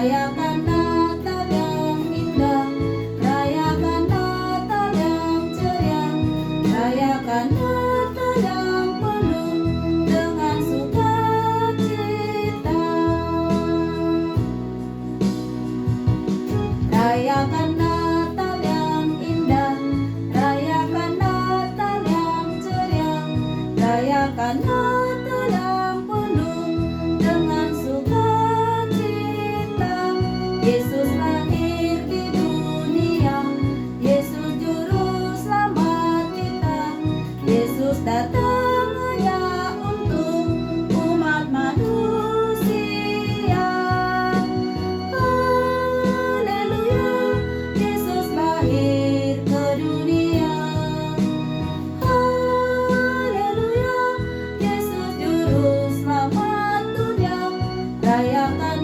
Rayakan Natal yang indah, rayakan Natal yang ceria, rayakan Natal yang penuh dengan sukacita. Rayakan Natal yang indah, rayakan Natal yang ceria, rayakan Natal yang penuh dengan sukacita. Yesus lahir di dunia, Yesus juru selamat kita, Yesus datang hanya untuk umat manusia. Haleluya, Yesus lahir ke dunia. Haleluya, Yesus juru selamat dunia. Rayakan